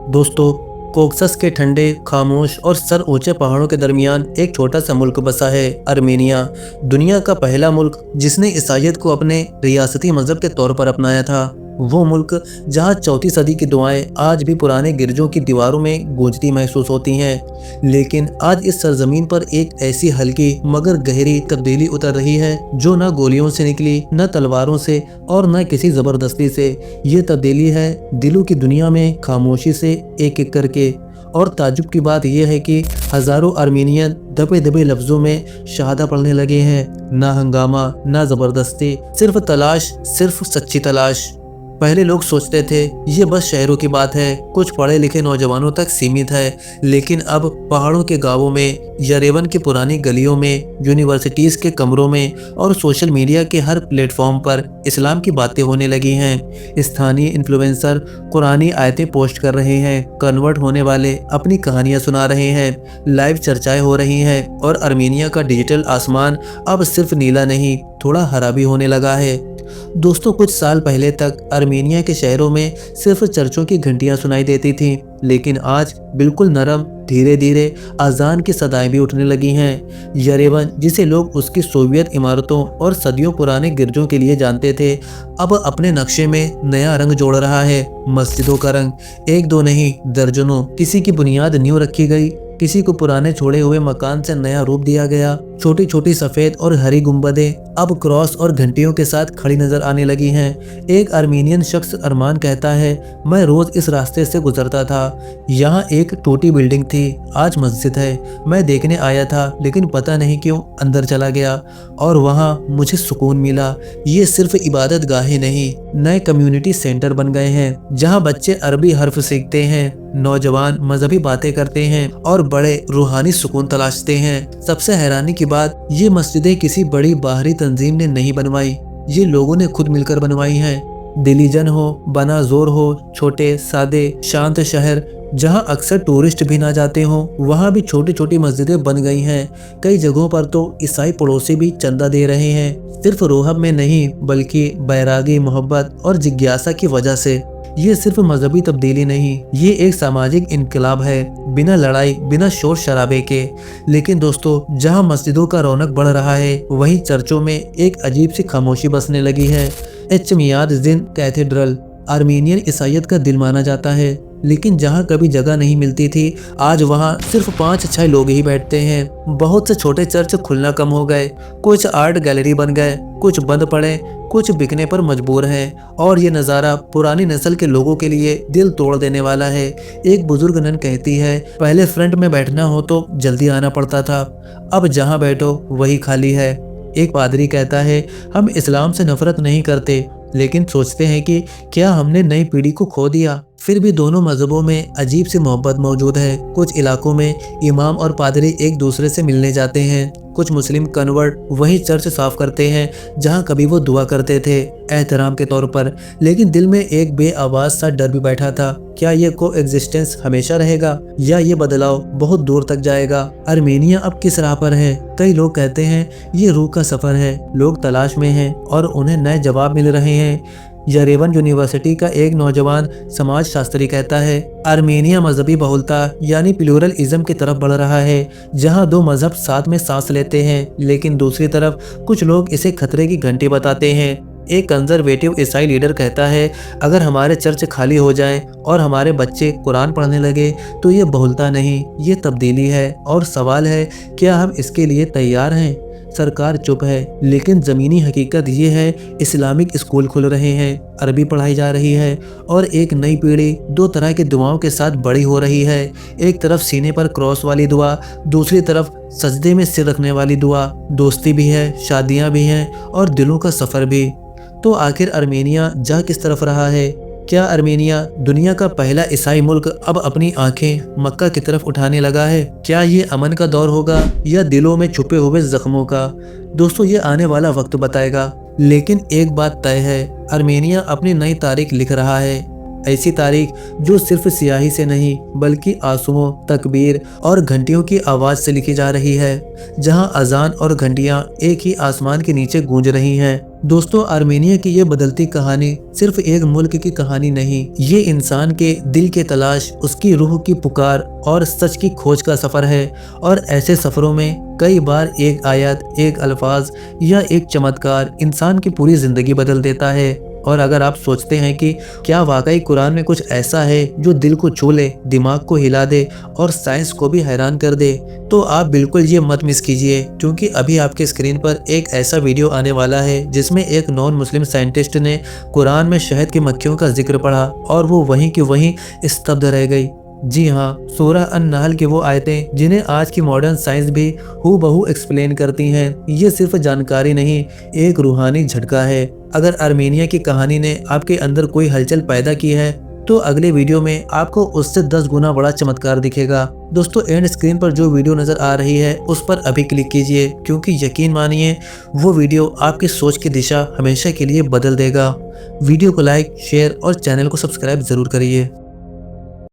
दोस्तों, कोकसस के ठंडे, खामोश और सर ऊंचे पहाड़ों के दरमियान एक छोटा सा मुल्क बसा है, अर्मेनिया। दुनिया का पहला मुल्क जिसने ईसाईयत को अपने रियासती मजहब के तौर पर अपनाया था। वो मुल्क जहाँ चौथी सदी की दुआएं आज भी पुराने गिरजों की दीवारों में गूंजती महसूस होती हैं। लेकिन आज इस सरजमीन पर एक ऐसी हल्की मगर गहरी तब्दीली उतर रही है जो न गोलियों से निकली, न तलवारों से और न किसी जबरदस्ती से। ये तब्दीली है दिलों की दुनिया में खामोशी से एक एक करके। और ताज्जुब की बात यह है कि हजारों आर्मीनियन दबे दबे लफ्जों में शहादा पढ़ने लगे हैं। ना हंगामा, ना जबरदस्ती, सिर्फ तलाश, सिर्फ सच्ची तलाश। पहले लोग सोचते थे ये बस शहरों की बात है, कुछ पढ़े लिखे नौजवानों तक सीमित है। लेकिन अब पहाड़ों के गांवों में, यरेवन की पुरानी गलियों में, यूनिवर्सिटीज के कमरों में और सोशल मीडिया के हर प्लेटफॉर्म पर इस्लाम की बातें होने लगी हैं। स्थानीय इन्फ्लुएंसर कुरानी आयतें पोस्ट कर रहे हैं, कन्वर्ट होने वाले अपनी कहानियां सुना रहे हैं, लाइव चर्चाएं हो रही हैं और अर्मेनिया का डिजिटल आसमान अब सिर्फ नीला नहीं, थोड़ा हरा भी होने लगा है। दोस्तों, कुछ साल पहले तक अर्मेनिया के शहरों में सिर्फ चर्चों की घंटियां सुनाई देती थीं, लेकिन आज बिल्कुल नरम, धीरे धीरे अजान की सदाएं भी उठने लगी हैं। यरेवन, जिसे लोग उसकी सोवियत इमारतों और सदियों पुराने गिरजों के लिए जानते थे, अब अपने नक्शे में नया रंग जोड़ रहा है। मस्जिदों का रंग एक दो नहीं, दर्जनों। किसी की बुनियाद न्यू रखी गई, किसी को पुराने छोड़े हुए मकान से नया रूप दिया गया। छोटी छोटी सफेद और हरी गुंबदें अब क्रॉस और घंटियों के साथ खड़ी नजर आने लगी हैं। एक आर्मीनियन शख्स अरमान कहता है, मैं रोज इस रास्ते से गुजरता था, यहाँ एक टूटी बिल्डिंग थी, आज मस्जिद है। मैं देखने आया था लेकिन पता नहीं क्यों अंदर चला गया और वहाँ मुझे सुकून मिला। ये सिर्फ इबादत गाहें नहीं, नए कम्युनिटी सेंटर बन गए हैं जहाँ बच्चे अरबी हर्फ सीखते हैं, नौजवान मजहबी बातें करते हैं और बड़े रूहानी सुकून तलाशते हैं। सबसे हैरानी की बात, ये मस्जिदें किसी बड़ी बाहरी तंजीम ने नहीं बनवाई, ये लोगों ने खुद मिलकर बनवाई हैं। दिलीजन हो, बना जोर हो, छोटे सादे शांत शहर जहां अक्सर टूरिस्ट भी ना जाते हों, वहां भी छोटी छोटी मस्जिदें बन गई हैं। कई जगहों पर तो ईसाई पड़ोसी भी चंदा दे रहे हैं, सिर्फ रोहब में नहीं बल्कि बैरागी, मोहब्बत और जिज्ञासा की वजह से। ये सिर्फ मजहबी तब्दीली नहीं, ये एक सामाजिक इनकलाब है, बिना लड़ाई, बिना शोर शराबे के। लेकिन दोस्तों, जहां मस्जिदों का रौनक बढ़ रहा है, वहीं चर्चों में एक अजीब सी खामोशी बसने लगी है। एचमियाद-जिन कैथेड्रल आर्मीनियन ईसाईयत का दिल माना जाता है, लेकिन जहाँ कभी जगह नहीं मिलती थी, आज वहाँ सिर्फ 5-6 लोग ही बैठते हैं। बहुत से छोटे चर्च खुलना कम हो गए, कुछ आर्ट गैलरी बन गए, कुछ बंद पड़े, कुछ बिकने पर मजबूर हैं। और ये नज़ारा पुरानी नस्ल के लोगों के लिए दिल तोड़ देने वाला है। एक बुजुर्ग नन कहती है, पहले फ्रंट में बैठना हो तो जल्दी आना पड़ता था, अब जहाँ बैठो वही खाली है। एक पादरी कहता है, हम इस्लाम से नफरत नहीं करते, लेकिन सोचते हैं कि क्या हमने नई पीढ़ी को खो दिया। फिर भी दोनों मजहबों में अजीब सी मोहब्बत मौजूद है। कुछ इलाकों में इमाम और पादरी एक दूसरे से मिलने जाते हैं, कुछ मुस्लिम कन्वर्ट वही चर्च साफ करते हैं जहां कभी वो दुआ करते थे, एहतराम के तौर पर। लेकिन दिल में एक बेआवाज सा डर भी बैठा था, क्या ये को एग्जिस्टेंस हमेशा रहेगा या ये बदलाव बहुत दूर तक जाएगा। अर्मेनिया अब किस राह पर है? कई लोग कहते हैं ये रूह का सफर है, लोग तलाश में हैं और उन्हें नए जवाब मिल रहे हैं। यरेवन यूनिवर्सिटी का एक नौजवान समाज शास्त्री कहता है, आर्मेनिया मजहबी बहुलता यानी प्लूरलिज्म की तरफ बढ़ रहा है, जहां दो मजहब साथ में सांस लेते हैं। लेकिन दूसरी तरफ कुछ लोग इसे खतरे की घंटी बताते हैं। एक कंजर्वेटिव ईसाई लीडर कहता है, अगर हमारे चर्च खाली हो जाएं और हमारे बच्चे कुरान पढ़ने लगे तो ये बहुलता नहीं, ये तब्दीली है। और सवाल है, क्या हम इसके लिए तैयार हैं? सरकार चुप है, लेकिन ज़मीनी हकीकत ये है, इस्लामिक स्कूल खुल रहे हैं, अरबी पढ़ाई जा रही है और एक नई पीढ़ी दो तरह की दुआओं के साथ बड़ी हो रही है। एक तरफ सीने पर क्रॉस वाली दुआ, दूसरी तरफ सजदे में सिर रखने वाली दुआ। दोस्ती भी है, शादियाँ भी हैं और दिलों का सफ़र भी। तो आखिर अर्मेनिया जा किस तरफ रहा है? क्या अर्मेनिया दुनिया का पहला ईसाई मुल्क अब अपनी आंखें मक्का की तरफ उठाने लगा है? क्या ये अमन का दौर होगा या दिलों में छुपे हुए जख्मों का? दोस्तों, ये आने वाला वक्त बताएगा। लेकिन एक बात तय है, अर्मेनिया अपनी नई तारीख लिख रहा है। ऐसी तारीख जो सिर्फ स्याही से नहीं बल्कि आंसुओं, तकबीर और घंटियों की आवाज से लिखी जा रही है, जहां अजान और घंटियां एक ही आसमान के नीचे गूंज रही हैं। दोस्तों, आर्मेनिया की ये बदलती कहानी सिर्फ एक मुल्क की कहानी नहीं, ये इंसान के दिल के तलाश, उसकी रूह की पुकार और सच की खोज का सफर है। और ऐसे सफरों में कई बार एक आयत, एक अल्फाज या एक चमत्कार इंसान की पूरी जिंदगी बदल देता है। और अगर आप सोचते हैं कि क्या वाकई कुरान में कुछ ऐसा है जो दिल को छू ले, दिमाग को हिला दे और साइंस को भी हैरान कर दे, तो आप बिल्कुल ये मत मिस कीजिए, क्योंकि अभी आपके स्क्रीन पर एक ऐसा वीडियो आने वाला है जिसमें एक नॉन मुस्लिम साइंटिस्ट ने कुरान में शहद की मक्खियों का जिक्र पढ़ा और वो वहीं की वहीं स्तब्ध रह गई। जी हाँ, सूरह अन-नहल की वो आयतें जिन्हें आज की मॉडर्न साइंस भी हूबहू एक्सप्लेन करती हैं। ये सिर्फ जानकारी नहीं, एक रूहानी झटका है। अगर आर्मेनिया की कहानी ने आपके अंदर कोई हलचल पैदा की है, तो अगले वीडियो में आपको उससे 10 गुना बड़ा चमत्कार दिखेगा। दोस्तों, एंड स्क्रीन पर जो वीडियो नजर आ रही है उस पर अभी क्लिक कीजिए, क्योंकि यकीन मानिए वो वीडियो आपकी सोच की दिशा हमेशा के लिए बदल देगा। वीडियो को लाइक, शेयर और चैनल को सब्सक्राइब जरूर करिए।